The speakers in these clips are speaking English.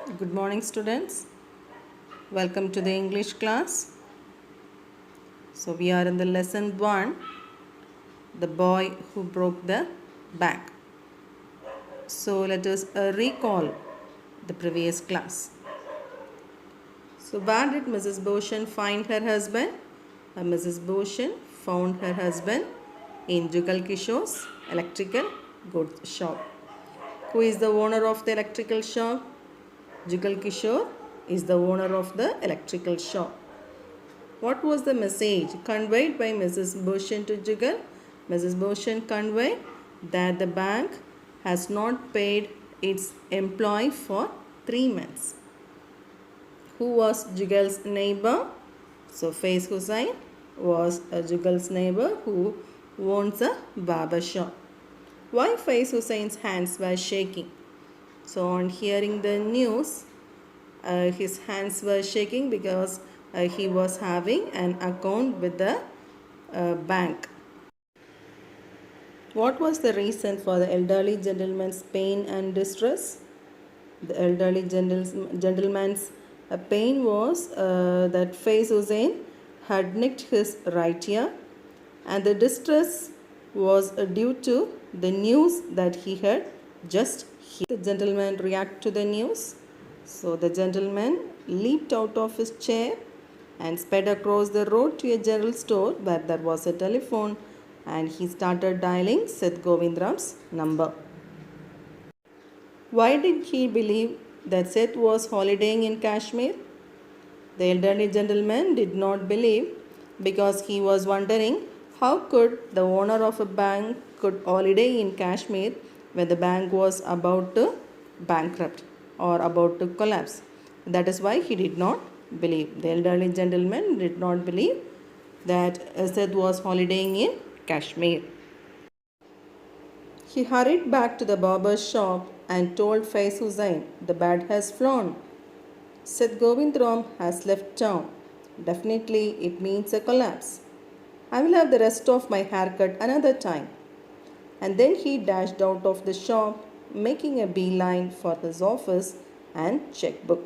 Good morning, students. Welcome to the English class. So, we are in the lesson 1, the boy who broke the bank. So, let us recall the previous class. So, where did Mrs. Boshan find her husband? Mrs. Boshan found her husband in Jugal Kishore's electrical goods shop. Who is the owner of the electrical shop? Jugal Kishore is the owner of the electrical shop. What was the message conveyed by Mrs. Boshan to Jugal? Mrs. Boshan conveyed that the bank has not paid its employee for 3 months. Who was Jugal's neighbor? So Faiz Hussain was Jugal's neighbor who owns a barber shop. Why Faiz Hussain's hands were shaking? So on hearing the news, his hands were shaking because he was having an account with the bank. What was the reason for the elderly gentleman's pain and distress? The elderly gentleman's pain was that Faiz Hussain had nicked his right ear, and the distress was due to the news that he had just heard. The gentleman reacted to the news. So the gentleman leaped out of his chair and sped across the road to a general store where there was a telephone, and he started dialing Seth Govindram's number. Why did he believe that Seth was holidaying in Kashmir? The elderly gentleman did not believe because he was wondering how could the owner of a bank could holiday in Kashmir when the bank was about to bankrupt or about to collapse. That is why he did not believe. The elderly gentleman did not believe that Seth was holidaying in Kashmir. He hurried back to the barber's shop and told Faiz Hussain, "The bat has flown. Seth Govindram has left town. Definitely it means a collapse. I will have the rest of my haircut another time." And then he dashed out of the shop, making a beeline for his office and checkbook.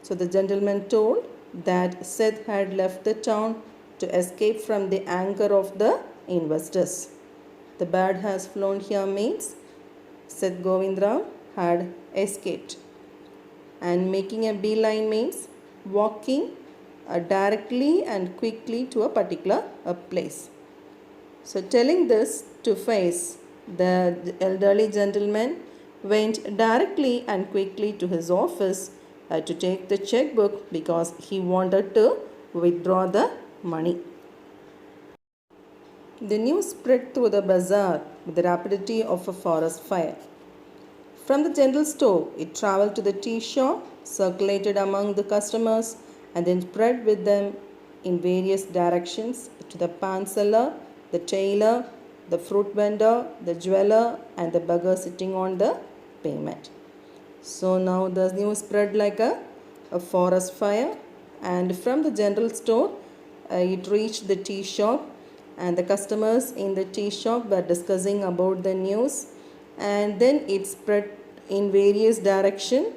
So the gentleman told that Seth had left the town to escape from the anger of the investors. The bird has flown here means Seth Govindram had escaped. And making a beeline means walking directly and quickly to a particular place. So telling this to Faiz, the elderly gentleman went directly and quickly to his office to take the checkbook because he wanted to withdraw the money. The news spread through the bazaar with the rapidity of a forest fire. From the general store, it traveled to the tea shop, circulated among the customers, and then spread with them in various directions to the pan seller, the tailor, the fruit vendor, the jeweler, and the beggar sitting on the pavement. So now the news spread like a forest fire, and from the general store, it reached the tea shop, and the customers in the tea shop were discussing about the news, and then it spread in various directions,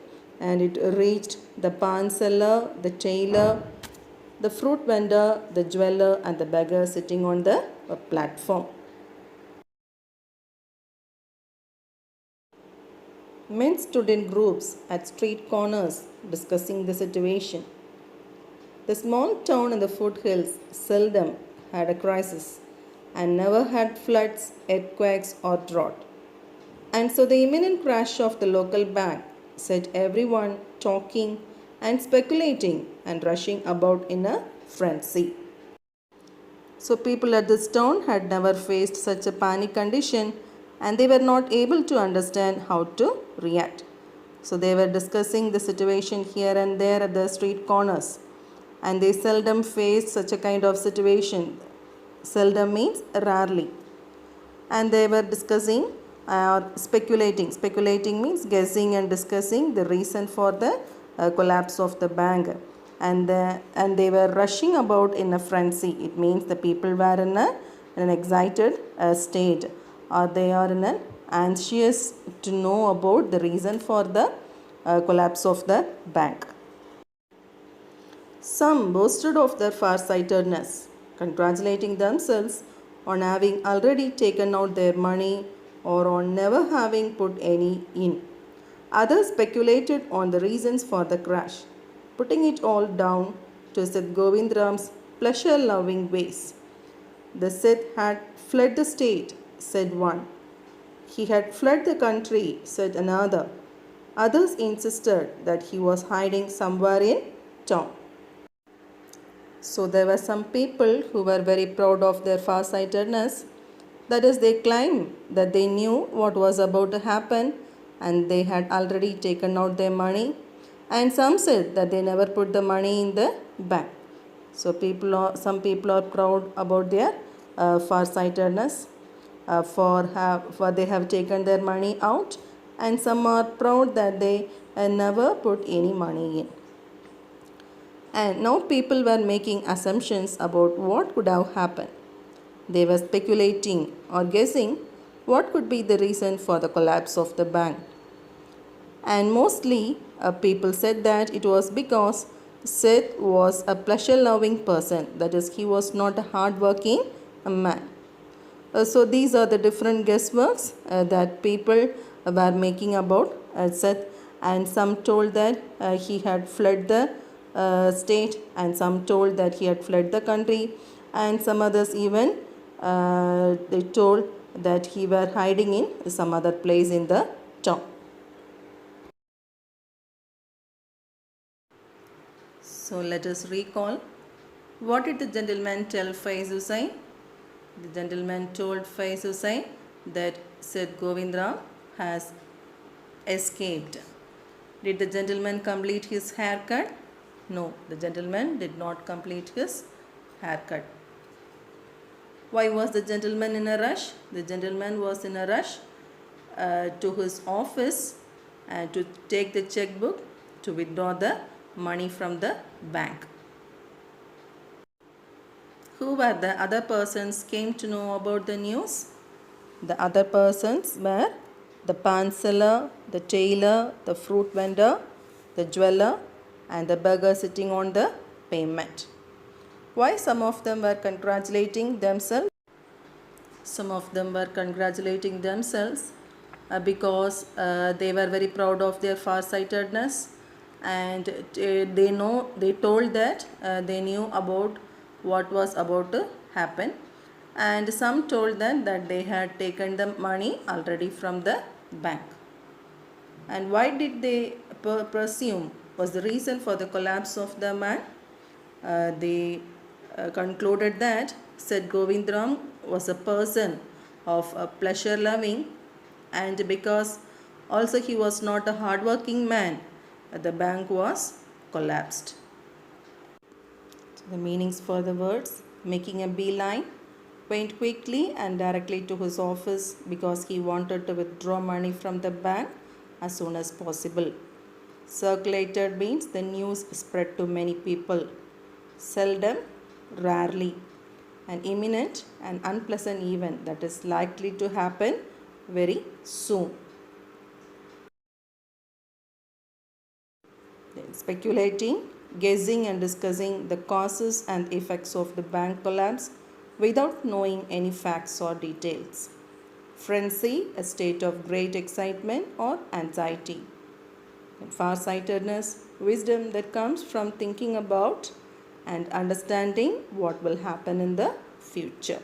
and it reached the pan seller, the tailor, the fruit vendor, the jeweler, and the beggar sitting on the platform. Men stood in groups at street corners discussing the situation. The small town in the foothills seldom had a crisis and never had floods, earthquakes, or drought. And so the imminent crash of the local bank set everyone talking and speculating and rushing about in a frenzy. So people at this town had never faced such a panic condition, and they were not able to understand how to react. So they were discussing the situation here and there at the street corners, and they seldom faced such a kind of situation. Seldom means rarely. And they were discussing or speculating. Speculating means guessing and discussing the reason for the collapse of the bank. And they were rushing about in a frenzy. It means the people were in an excited state, or they are in an anxious to know about the reason for the collapse of the bank. Some boasted of their far-sightedness, congratulating themselves on having already taken out their money or on never having put any in. Others speculated on the reasons for the crash, putting it all down to Seth Govindram's pleasure-loving ways. The Seth had fled the state, said one. He had fled the country, said another. Others insisted that he was hiding somewhere in town. So there were some people who were very proud of their far-sightedness. That is, they claimed that they knew what was about to happen and they had already taken out their money. And some said that they never put the money in the bank. So some people are proud about their far-sightedness for they have taken their money out, and some are proud that they never put any money in. And now people were making assumptions about what could have happened. They were speculating or guessing what could be the reason for the collapse of the bank. And mostly people said that it was because Seth was a pleasure-loving person. That is, he was not a hard-working man. So these are the different guessworks that people were making about Seth, and some told that he had fled the state, and some told that he had fled the country, and some others even they told that he were hiding in some other place in the town. So let us recall, what did the gentleman tell Faiz Hussain? The gentleman told Faiz Hussain that Seth Govindram has escaped. Did the gentleman complete his haircut? No, the gentleman did not complete his haircut. Why was the gentleman in a rush? The gentleman was in a rush to his office to take the checkbook to withdraw the money from the bank. Who were the other persons came to know about the news? The other persons were the pan seller, the tailor, the fruit vendor, the jeweler, and the beggar sitting on the pavement. Why some of them were congratulating themselves? Some of them were congratulating themselves because they were very proud of their far-sightedness, and they told that they knew about what was about to happen, and some told them that they had taken the money already from the bank. And why did they presume was the reason for the collapse of the man? They concluded that Seth Govindram was a person of pleasure loving, and because also he was not a hardworking man, the bank was collapsed. The meanings for the words: making a beeline, went quickly and directly to his office because he wanted to withdraw money from the bank as soon as possible. Circulated means the news spread to many people. Seldom, rarely. An imminent and unpleasant event that is likely to happen very soon. Then speculating, guessing and discussing the causes and effects of the bank collapse without knowing any facts or details. Frenzy, a state of great excitement or anxiety. And far-sightedness, wisdom that comes from thinking about and understanding what will happen in the future.